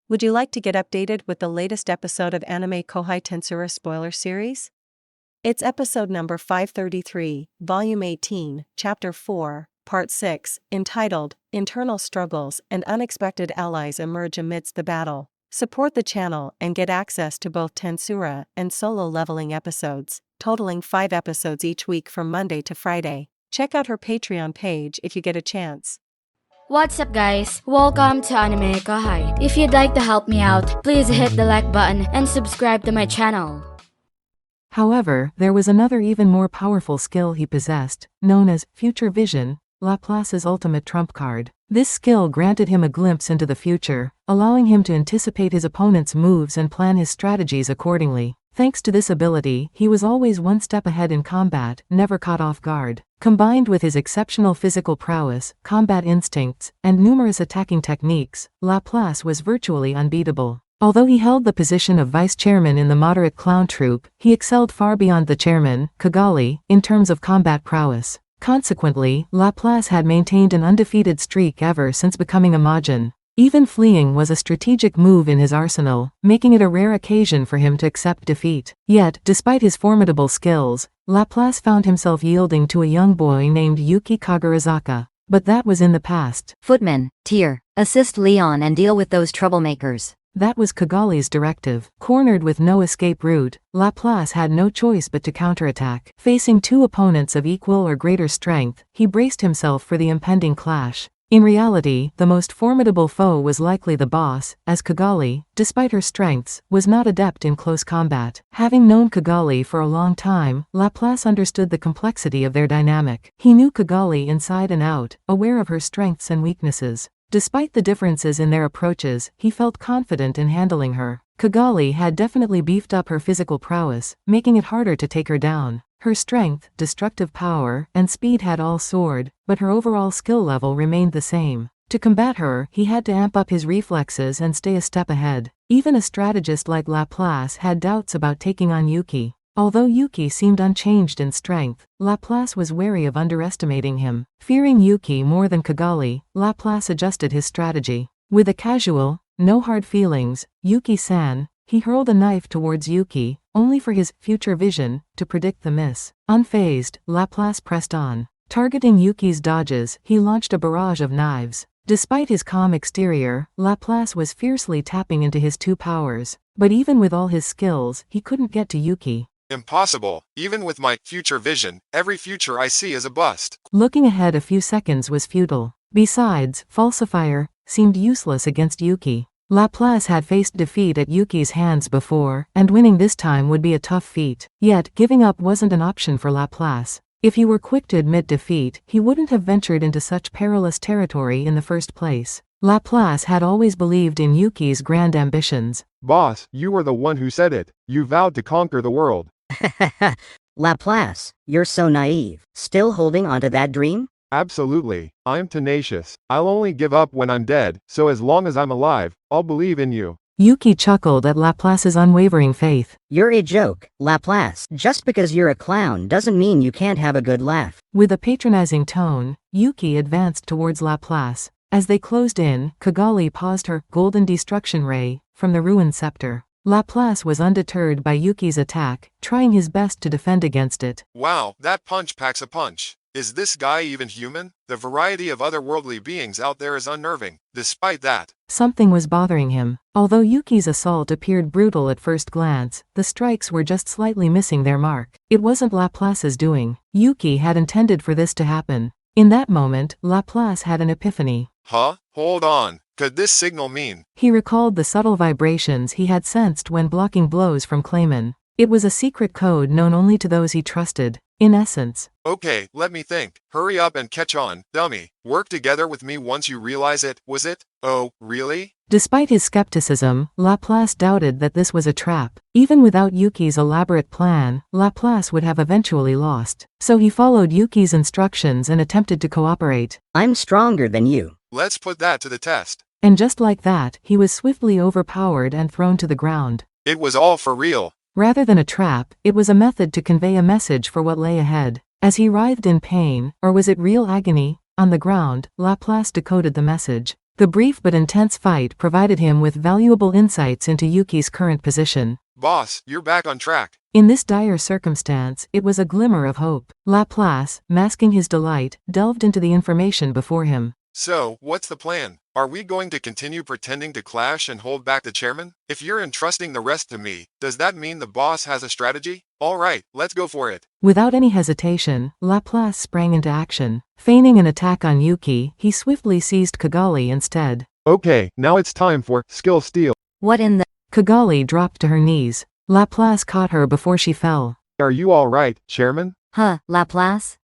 Would you like to get updated with the latest episode of AnimeKouhai Tensura spoiler series? It's episode number 533, volume 18, chapter 4, part 6, entitled, Internal Struggles and Unexpected Allies Emerge Amidst the Battle. Support the channel and get access to both Tensura and solo leveling episodes, totaling 5 episodes each week from Monday to Friday. Check out her Patreon page if you get a chance. What's up guys, welcome to AnimeKouhai. If you'd like to help me out, please hit the like button and subscribe to my channel. However, there was another even more powerful skill he possessed, known as Future Vision, Laplace's ultimate trump card. This skill granted him a glimpse into the future, allowing him to anticipate his opponent's moves and plan his strategies accordingly. Thanks to this ability, he was always one step ahead in combat, never caught off guard. Combined with his exceptional physical prowess, combat instincts, and numerous attacking techniques, Laplace was virtually unbeatable. Although he held the position of vice-chairman in the moderate clown troupe, he excelled far beyond the chairman, Kigali, in terms of combat prowess. Consequently, Laplace had maintained an undefeated streak ever since becoming a Majin. Even fleeing was a strategic move in his arsenal, making it a rare occasion for him to accept defeat. Yet, despite his formidable skills, Laplace found himself yielding to a young boy named Yuuki Kagurazaka. But that was in the past. Footman, Tier, assist Leon and deal with those troublemakers. That was Kigali's directive. Cornered with no escape route, Laplace had no choice but to counterattack. Facing two opponents of equal or greater strength, he braced himself for the impending clash. In reality, the most formidable foe was likely the boss, as Kigali, despite her strengths, was not adept in close combat. Having known Kigali for a long time, Laplace understood the complexity of their dynamic. He knew Kigali inside and out, aware of her strengths and weaknesses. Despite the differences in their approaches, he felt confident in handling her. Kigali had definitely beefed up her physical prowess, making it harder to take her down. Her strength, destructive power, and speed had all soared, but her overall skill level remained the same. To combat her, he had to amp up his reflexes and stay a step ahead. Even a strategist like Laplace had doubts about taking on Yuuki. Although Yuuki seemed unchanged in strength, Laplace was wary of underestimating him. Fearing Yuuki more than Kigali, Laplace adjusted his strategy. With a casual, no hard feelings, Yuuki-san, he hurled a knife towards Yuuki, only for his future vision to predict the miss. Unfazed, Laplace pressed on. Targeting Yuuki's dodges, he launched a barrage of knives. Despite his calm exterior, Laplace was fiercely tapping into his two powers. But even with all his skills, he couldn't get to Yuuki. Impossible. Even with my future vision, every future I see is a bust. Looking ahead a few seconds was futile. Besides, Falsifier seemed useless against Yuuki. Laplace had faced defeat at Yuuki's hands before, and winning this time would be a tough feat. Yet, giving up wasn't an option for Laplace. If he were quick to admit defeat, he wouldn't have ventured into such perilous territory in the first place. Laplace had always believed in Yuuki's grand ambitions. Boss, you were the one who said it. You vowed to conquer the world. Laplace, you're so naive. Still holding onto that dream? Absolutely. I'm tenacious. I'll only give up when I'm dead, so as long as I'm alive, I'll believe in you. Yuuki chuckled at Laplace's unwavering faith. You're a joke, Laplace. Just because you're a clown doesn't mean you can't have a good laugh. With a patronizing tone, Yuuki advanced towards Laplace. As they closed in, Kigali paused her golden destruction ray from the ruined scepter. Laplace was undeterred by Yuuki's attack, trying his best to defend against it. Wow, that punch packs a punch. Is this guy even human? The variety of otherworldly beings out there is unnerving. Despite that, something was bothering him. Although Yuuki's assault appeared brutal at first glance, the strikes were just slightly missing their mark. It wasn't Laplace's doing. Yuuki had intended for this to happen. In that moment, Laplace had an epiphany. Huh? Hold on. Could this signal mean? He recalled the subtle vibrations he had sensed when blocking blows from Clayman. It was a secret code known only to those he trusted. In essence. Okay, let me think. Hurry up and catch on, dummy. Work together with me once you realize it, was it? Oh, really? Despite his skepticism, Laplace doubted that this was a trap. Even without Yuuki's elaborate plan, Laplace would have eventually lost. So he followed Yuuki's instructions and attempted to cooperate. I'm stronger than you. Let's put that to the test. And just like that, he was swiftly overpowered and thrown to the ground. It was all for real. Rather than a trap, it was a method to convey a message for what lay ahead. As he writhed in pain, or was it real agony, on the ground, Laplace decoded the message. The brief but intense fight provided him with valuable insights into Yuuki's current position. Boss, you're back on track. In this dire circumstance, it was a glimmer of hope. Laplace, masking his delight, delved into the information before him. So, what's the plan? Are we going to continue pretending to clash and hold back the chairman? If you're entrusting the rest to me, does that mean the boss has a strategy? All right, let's go for it. Without any hesitation, Laplace sprang into action. Feigning an attack on Yuuki, he swiftly seized Kigali instead. Okay, now it's time for skill steal. What in the? Kigali dropped to her knees. Laplace caught her before she fell. Are you all right, Chairman? Huh, Laplace?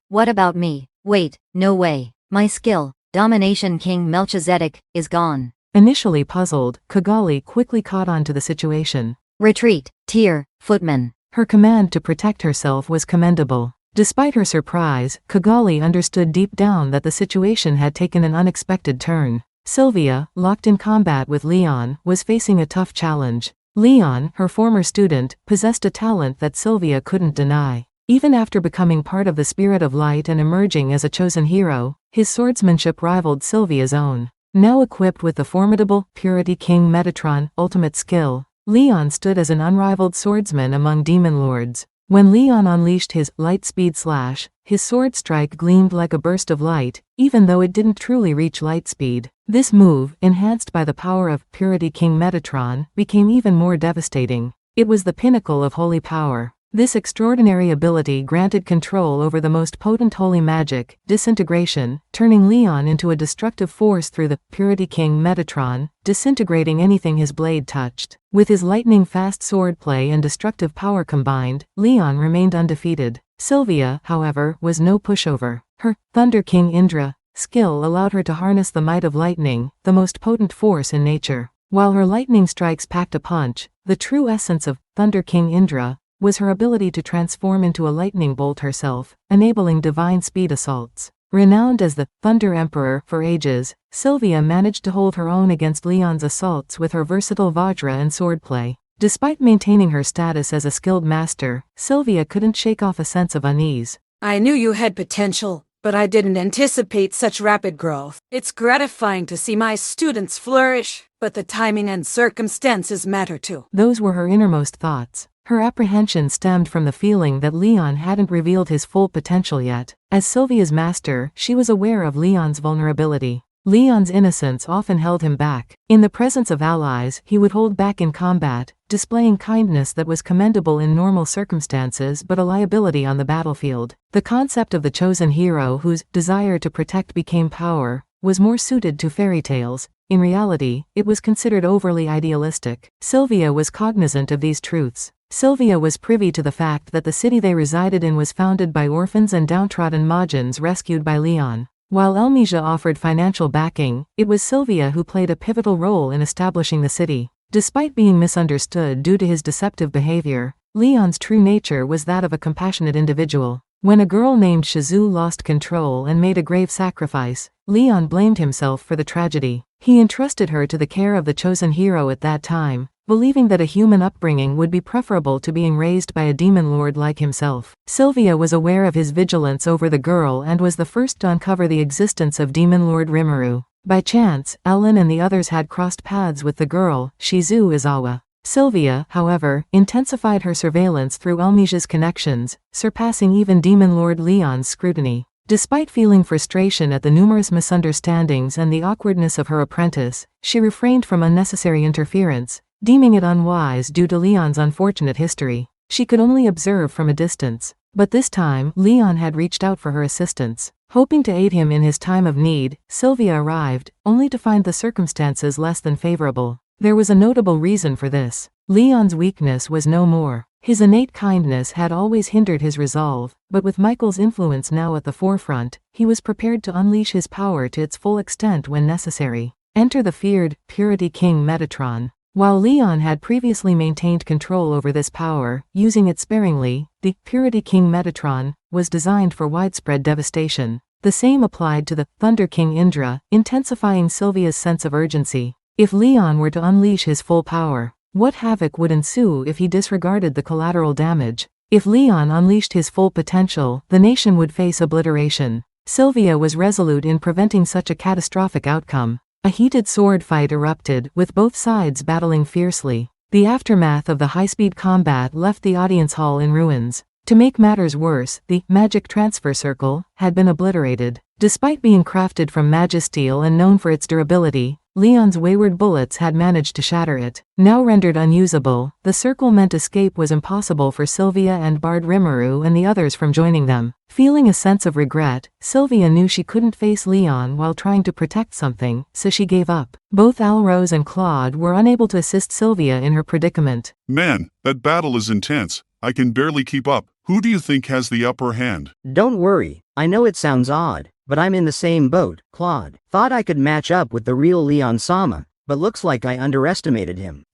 What about me? Wait, no way. My skill, Domination King Melchizedek, is gone. Initially puzzled, Kigali quickly caught on to the situation. Retreat, Tier, Footman. Her command to protect herself was commendable. Despite her surprise, Kigali understood deep down that the situation had taken an unexpected turn. Sylvia, locked in combat with Leon, was facing a tough challenge. Leon, her former student, possessed a talent that Sylvia couldn't deny. Even after becoming part of the Spirit of Light and emerging as a chosen hero, his swordsmanship rivaled Sylvia's own. Now equipped with the formidable Purity King Metatron ultimate skill, Leon stood as an unrivaled swordsman among demon lords. When Leon unleashed his light speed slash, his sword strike gleamed like a burst of light, even though it didn't truly reach light speed. This move, enhanced by the power of Purity King Metatron, became even more devastating. It was the pinnacle of holy power. This extraordinary ability granted control over the most potent holy magic, disintegration, turning Leon into a destructive force through the Purity King Metatron, disintegrating anything his blade touched. With his lightning-fast swordplay and destructive power combined, Leon remained undefeated. Sylvia, however, was no pushover. Her Thunder King Indra skill allowed her to harness the might of lightning, the most potent force in nature. While her lightning strikes packed a punch, the true essence of Thunder King Indra was her ability to transform into a lightning bolt herself, enabling divine speed assaults. Renowned as the Thunder Emperor for ages, Sylvia managed to hold her own against Leon's assaults with her versatile Vajra and swordplay. Despite maintaining her status as a skilled master, Sylvia couldn't shake off a sense of unease. I knew you had potential, but I didn't anticipate such rapid growth. It's gratifying to see my students flourish, but the timing and circumstances matter too. Those were her innermost thoughts. Her apprehension stemmed from the feeling that Leon hadn't revealed his full potential yet. As Sylvia's master, she was aware of Leon's vulnerability. Leon's innocence often held him back. In the presence of allies, he would hold back in combat, displaying kindness that was commendable in normal circumstances but a liability on the battlefield. The concept of the chosen hero whose desire to protect became power was more suited to fairy tales. In reality, it was considered overly idealistic. Sylvia was cognizant of these truths. Sylvia was privy to the fact that the city they resided in was founded by orphans and downtrodden Majins rescued by Leon. While Elmesia offered financial backing, it was Sylvia who played a pivotal role in establishing the city. Despite being misunderstood due to his deceptive behavior, Leon's true nature was that of a compassionate individual. When a girl named Shizu lost control and made a grave sacrifice, Leon blamed himself for the tragedy. He entrusted her to the care of the chosen hero at that time, believing that a human upbringing would be preferable to being raised by a demon lord like himself. Sylvia was aware of his vigilance over the girl and was the first to uncover the existence of demon lord Rimuru. By chance, Ellen and the others had crossed paths with the girl, Shizu Izawa. Sylvia, however, intensified her surveillance through Elmesia's connections, surpassing even demon lord Leon's scrutiny. Despite feeling frustration at the numerous misunderstandings and the awkwardness of her apprentice, she refrained from unnecessary interference, deeming it unwise due to Leon's unfortunate history. She could only observe from a distance. But this time, Leon had reached out for her assistance. Hoping to aid him in his time of need, Sylvia arrived, only to find the circumstances less than favorable. There was a notable reason for this. Leon's weakness was no more. His innate kindness had always hindered his resolve, but with Michael's influence now at the forefront, he was prepared to unleash his power to its full extent when necessary. Enter the feared Purity King Metatron. While Leon had previously maintained control over this power, using it sparingly, the Purity King Metatron was designed for widespread devastation. The same applied to the Thunder King Indra, intensifying Sylvia's sense of urgency. If Leon were to unleash his full power, what havoc would ensue if he disregarded the collateral damage? If Leon unleashed his full potential, the nation would face obliteration. Sylvia was resolute in preventing such a catastrophic outcome. A heated sword fight erupted, with both sides battling fiercely. The aftermath of the high-speed combat left the audience hall in ruins. To make matters worse, the magic transfer circle had been obliterated. Despite being crafted from magisteel and known for its durability, Leon's wayward bullets had managed to shatter it. Now rendered unusable, the circle meant escape was impossible for Sylvia and Bard Rimuru and the others from joining them. Feeling a sense of regret, Sylvia knew she couldn't face Leon while trying to protect something, so she gave up. Both Alrose and Claude were unable to assist Sylvia in her predicament. Man, that battle is intense. I can barely keep up. Who do you think has the upper hand? Don't worry, I know it sounds odd, but I'm in the same boat, Claude. Thought I could match up with the real Leon Sama, but looks like I underestimated him.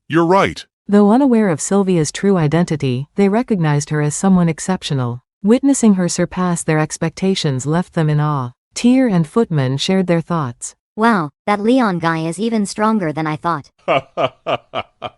You're right. Though unaware of Sylvia's true identity, they recognized her as someone exceptional. Witnessing her surpass their expectations left them in awe. Tyr and Footman shared their thoughts. Wow, that Leon guy is even stronger than I thought.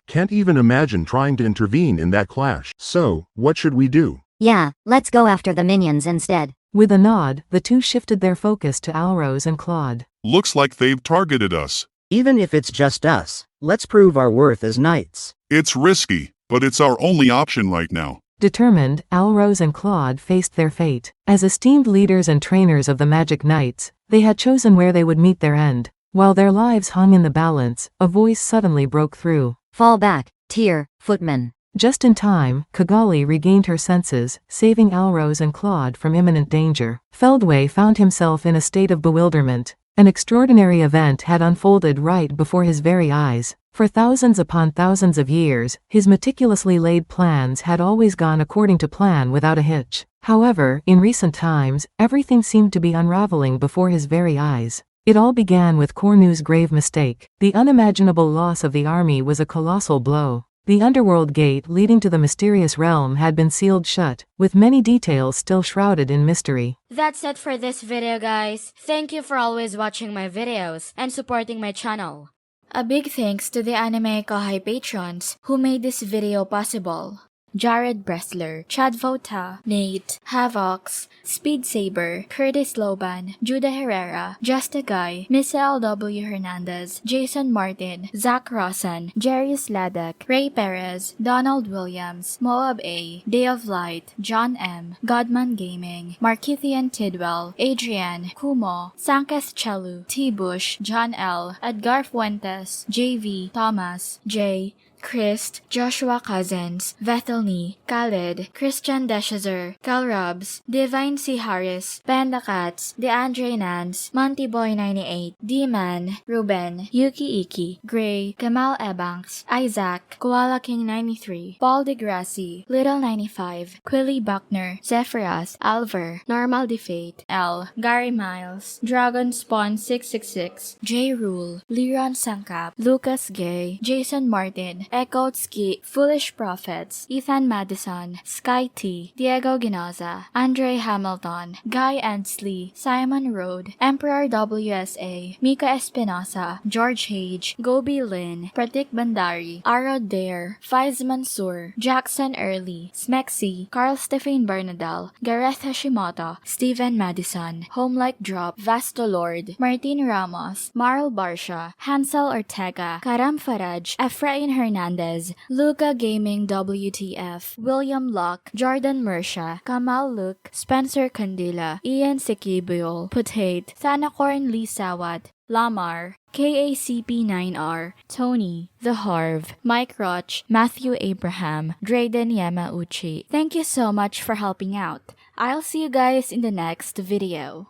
Can't even imagine trying to intervene in that clash. So, what should we do? Yeah, let's go after the minions instead. With a nod, the two shifted their focus to Alrose and Claude. Looks like they've targeted us. Even if it's just us, let's prove our worth as knights. It's risky, but it's our only option right now. Determined, Alrose and Claude faced their fate. As esteemed leaders and trainers of the Magic Knights, they had chosen where they would meet their end. While their lives hung in the balance, a voice suddenly broke through. Fall back, Tyr, Footman. Just in time, Kigali regained her senses, saving Alrose and Claude from imminent danger. Feldway found himself in a state of bewilderment. An extraordinary event had unfolded right before his very eyes. For thousands upon thousands of years, his meticulously laid plans had always gone according to plan without a hitch. However, in recent times, everything seemed to be unraveling before his very eyes. It all began with Cornu's grave mistake. The unimaginable loss of the army was a colossal blow. The underworld gate leading to the mysterious realm had been sealed shut, with many details still shrouded in mystery. That's it for this video, guys. Thank you for always watching my videos and supporting my channel. A big thanks to the AnimeKouhai patrons who made this video possible. Jared Bressler, Chad Vota, Nate, Havox, Speed Saber, Curtis Loban, Judah Herrera, Just a Guy, Miss L.W. Hernandez, Jason Martin, Zach Rossan, Jarius Ladek, Ray Perez, Donald Williams, Moab A, Day of Light, John M, Godman Gaming, Markithian Tidwell, Adrian, Kumo, Sanketh Chelu, T. Bush, John L, Edgar Fuentes, JV, Thomas, J, Christ, Joshua Cousins, Vethelny, Khaled, Christian Deshazer, Cal Robs, Divine C. Harris, Panda Cats, DeAndre Nance, Monty Boy 98, D-Man, Ruben, Yuki Iki, Gray, Kamal Ebanks, Isaac, Koala King 93, Paul DeGrassi, Little 95, Quilly Buckner, Zephyrus, Alver, Normal Defate, L, Gary Miles, Dragon Spawn 666, J. Rule, Liron Sangkap, Lucas Gay, Jason Martin, Ekotski, Foolish Prophets, Ethan Madison, Sky T, Diego Ginoza, Andre Hamilton, Guy Ansley, Simon Road, Emperor WSA, Mika Espinosa, George Hage, Gobi Lin, Pratik Bandari, Arod Dare, Faiz Mansour, Jackson Early, Smexy, Carl Stephen Bernadal, Gareth Hashimoto, Steven Madison, Homelike Drop, Vasto Lord, Martin Ramos, Marl Barsha, Hansel Ortega, Karam Faraj, Efrain Hernandez, Luca Gaming WTF, William Locke, Jordan Mersha, Kamal Luke, Spencer Candila, Ian Sekibuyol, Putate, Thanakorn Lee Sawat, Lamar, KACP9R, Tony, The Harv, Mike Roch, Matthew Abraham, Drayden Yamauchi. Thank you so much for helping out. I'll see you guys in the next video.